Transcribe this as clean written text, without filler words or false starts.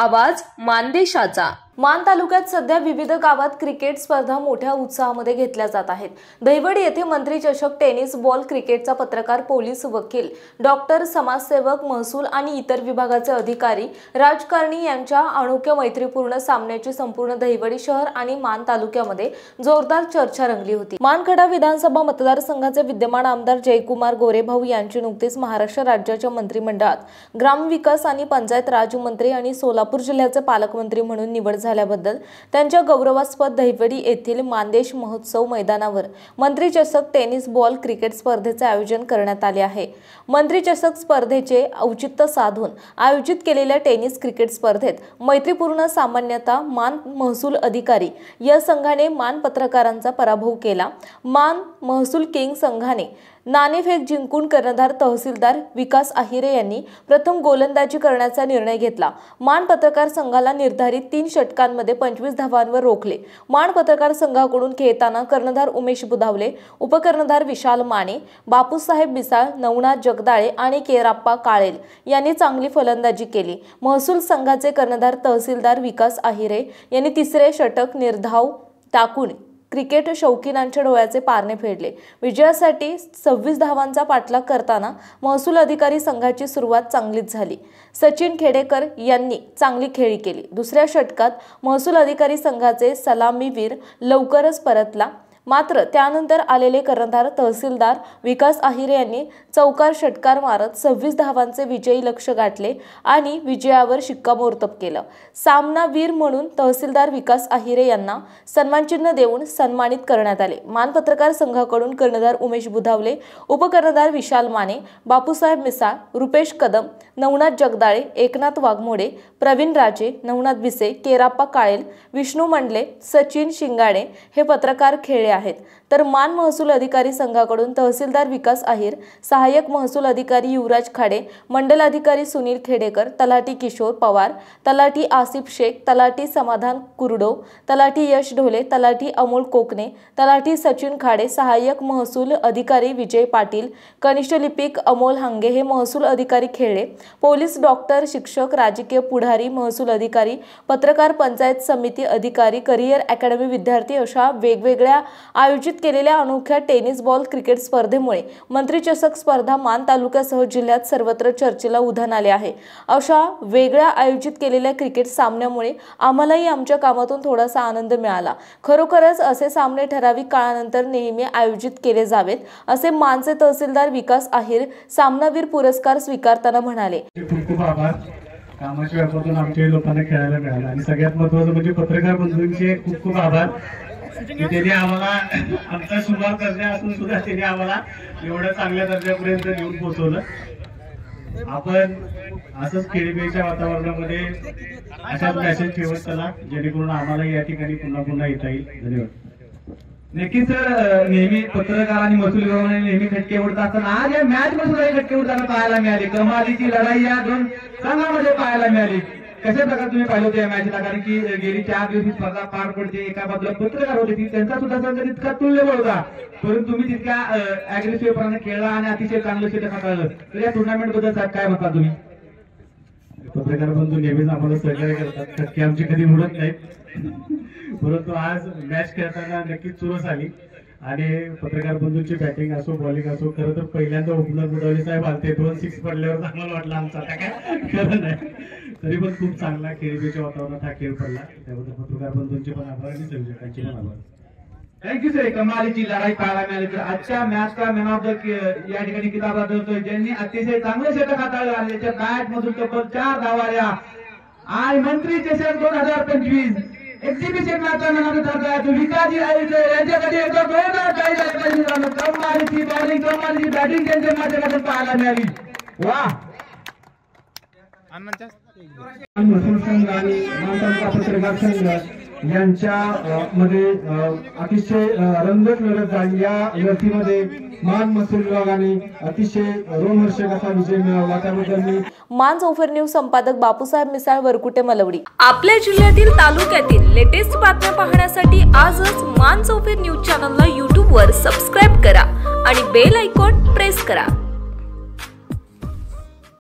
आवाज मानदेशाचा। मान तालुक्यात सध्या विविध गावात क्रिकेट स्पर्धा मोठ्या उत्साहामध्ये घेतल्या जात आहेत। दहिवडी येथे मंत्री चषक टेनिस बॉल क्रिकेटचा पत्रकार, पोलीस, वकील, डॉक्टर, समाजसेवक, महसूल आणि इतर विभागाचे अधिकारी, राजकारणी यांच्या अनोख्या मैत्रीपूर्ण सामन्याची संपूर्ण दहिवडी शहर आणि मान तालुक्यामध्ये जोरदार चर्चा रंगली होती। मानखडा विधानसभा मतदारसंघाचे विद्यमान आमदार जयकुमार गोरेभाऊ यांची नुकतीच महाराष्ट्र राज्याच्या मंत्रिमंडळात ग्रामविकास आणि पंचायत राज मंत्री आणि सोलापूर जिल्ह्याचे पालकमंत्री म्हणून निवड झाल्याबद्दल त्यांच्या गौरवास्पद दहिवडी येथील मानदेश महोत्सव मैदानावर मंत्री चषक टेनिस बॉल क्रिकेट स्पर्धेचे आयोजन करण्यात आले आहे। मंत्री चषक स्पर्धेचे औचित्य साधून आयोजित केलेल्या टेनिस क्रिकेट स्पर्धेत मैत्रीपूर्ण सामन्यता मान महसूल अधिकारी या संघाने मान पत्रकारांचा पराभव केला। मान महसूल किंग संघाने नाणेफेक जिंकून कर्णधार तहसीलदार विकास आहिरे यांनी प्रथम गोलंदाजी करण्याचा निर्णय घेतला। मान पत्रकार संघाला निर्धारित 3 षटकांमध्ये 25 धावांवर रोखले। मान पत्रकार संघाकडून खेळताना कर्णधार उमेश बुधावले, उपकर्णधार विशाल माने, बापूसाहेब बिसाळ, नवनाथ जगदाळे आणि केराप्पा काळेल यांनी चांगली फलंदाजी केली। महसूल संघाचे कर्णधार तहसीलदार विकास आहिरे यांनी तिसरे षटक निर्धाव टाकून क्रिकेट शौकीनांच्या डोळ्याचे पारणे फेडले। विजयासाठी 26 धावांचा पाठलाग करताना महसूल अधिकारी संघाची सुरुवात चांगलीच झाली। सचिन खेडेकर यांनी चांगली खेळी केली। दुसऱ्या षटकात महसूल अधिकारी संघाचे सलामीवीर लवकरच परतला, मात्र त्यानंतर आलेले कर्णधार तहसीलदार विकास आहिरे यांनी चौकार षटकार मारत 26 धावांचे विजयी लक्ष्य गाठले आणि विजयावर शिक्कामोर्तब केलं। सामनावीर म्हणून तहसीलदार विकास आहिरे यांना सन्मानचिन्ह देऊन सन्मानित करण्यात आले। मान पत्रकार संघाकडून कर्णधार उमेश बुधावले, उपकर्णधार विशाल माने, बापूसाहेब मिसाळ, रुपेश कदम, नवनाथ जगदाळे, एकनाथ वाघमोडे, प्रवीण राजे, नवनाथ बिसे, केराप्पा काळेल, विष्णू मंडले, सचिन शिंगाडे हे पत्रकार खेळले आहेत। तर मान महसूल अधिकारी संघाकडून तहसीलदार विकास आहिर, सहाय्यक महसूल अधिकारी युवराज खाडे, मंडल अधिकारी सुनील खेडेकर, तलाठी किशोर पवार, तलाठी आसिफ शेख, तलाठी समाधान कुरडो, तलाठी यश ढोले, तलाठी अमोल कोकणे, तलाठी सचिन खाडे, सहाय्यक महसूल अधिकारी विजय पाटील, कनिष्ठ लिपिक अमोल हांगे हे महसूल अधिकारी खेळले। पोलीस, डॉक्टर, शिक्षक, राजकीय पुढारी, महसूल अधिकारी, पत्रकार, पंचायत समिती अधिकारी, करिअर अकॅडमी विद्यार्थी अशा वेगवेगळ्या आयोजित केलेल्या अनोख्या टेनिस बॉल क्रिकेट स्पर्धेमुळे मंत्री चषक स्पर्धा मान तालुक्यासह जिल्ह्यात सर्वत्र चर्चेला उधाण आले आहे। अशा वेगळ्या आयोजित केलेल्या क्रिकेट सामन्यामुळे आम्हालाही आमच्या कामातून थोडासा आनंद मिळाला। खरोखरच असे सामने ठराविक काळानंतर नेहमी आयोजित केले जावेत, असे मानचे तहसीलदार विकास आहिर सामनावीर पुरस्कार स्वीकारताना म्हणाले। खूप आभार। कामाच्या व्यापातून आमच्या लोकांना खेळायला मिळालं आणि सगळ्यात महत्त्वाचं म्हणजे पत्रकार बंधूंचे खूप खूप आभार की त्यांनी आम्हाला आमचा सुरुवात दर्जा असून सुद्धा त्यांनी आम्हाला एवढ्या चांगल्या दर्जापर्यंत घेऊन पोहोचवलं। आपण असंच खेळीमेळीच्या वातावरणामध्ये अशाच मॅसेज ठेवत चला, जेणेकरून आम्हाला या ठिकाणी पुन्हा पुन्हा येता येईल। धन्यवाद। नक्कीच सर, नेहमी पत्रकार आणि महसूल विभागाने नेहमी खटके उडतात असताना आज या मॅच मध्ये खटके उडताना पाहायला मिळाले। कमालीची लढाई या 2 संघांमध्ये पाहायला मिळाली। कशा प्रकारे तुम्ही पाहिलं होतं या मॅचला? कारण की गेली 4 दिवस स्पर्धा पार पडते, एका बाजूला पत्रकार होते, त्यांचा सुद्धा संघ तितका तुल्यबळ होता, परंतु तुम्ही तितक्या अग्रेसिव्हपणाने खेळला आणि अतिशय चांगलं षटक हाताळलं। तर या टुर्नामेंट बद्दल साहेब काय म्हणता तुम्ही? पत्रकार बंधू नेहमीच आम्हाला सहकार्य करतात, खटके आमची कधी उडत नाहीत, परंतु आज मॅच खेळताना नक्कीच चुरस आली आणि पत्रकार बंधूंची बॅटिंग असो बॉलिंग असो, खरं तर पहिल्यांदा ओपनर बुधावले साहेब आलते, 2 6 पडल्यावर आम्हाला वाटलं आमचा काय खरं नाही, तरी पण खूप चांगला खेळीच्या वातावरणात हा खेळ पडला। त्याबद्दल पत्रकार बंधूंचे पण आभार आणि संयोजकांचे पण आभार। Thank you sir. कमालीची लढाई पाहायला मिळाली। तर आजच्या मॅचचा मॅन ऑफ द या ठिकाणी किताब जातोय, ज्यांनी अतिशय चांगले षटक हाताळले आणि त्याच्या बॅट मधून तब्बल 4 धावा आल्या आणि मंत्री चषक 2025 एक्झिबिशन मॅचचा मॅन ऑफ द ठरला तो विकासजी आयोजक यांच्याकडे एकदा जोरदार टाळी झाली पाहिजे। कमालीची बॉलिंग, कमालीची बॅटिंग त्यांच्या माध्यमातून पाहायला मिळाली। वाह। महसूल संघ आणि मान पत्रकार संघ यांच्या मध्ये अतिशय रंगत लढत झाली। या लढतीमध्ये मान महसूल विभागाने अतिशय रोमहर्षक असा विजय मिळवला। त्याबद्दल मी मान चौफेर न्यूज संपादक बापूसाहेब मिसाळ, वरकुटे, मलवडी। आपल्या जिल्ह्यातील तालुक्यातील लेटेस्ट बातम्या पाहण्यासाठी आजच मान चौफेर न्यूज चॅनलला YouTube वर सबस्क्राइब करा आणि बेल आयकॉन प्रेस करा।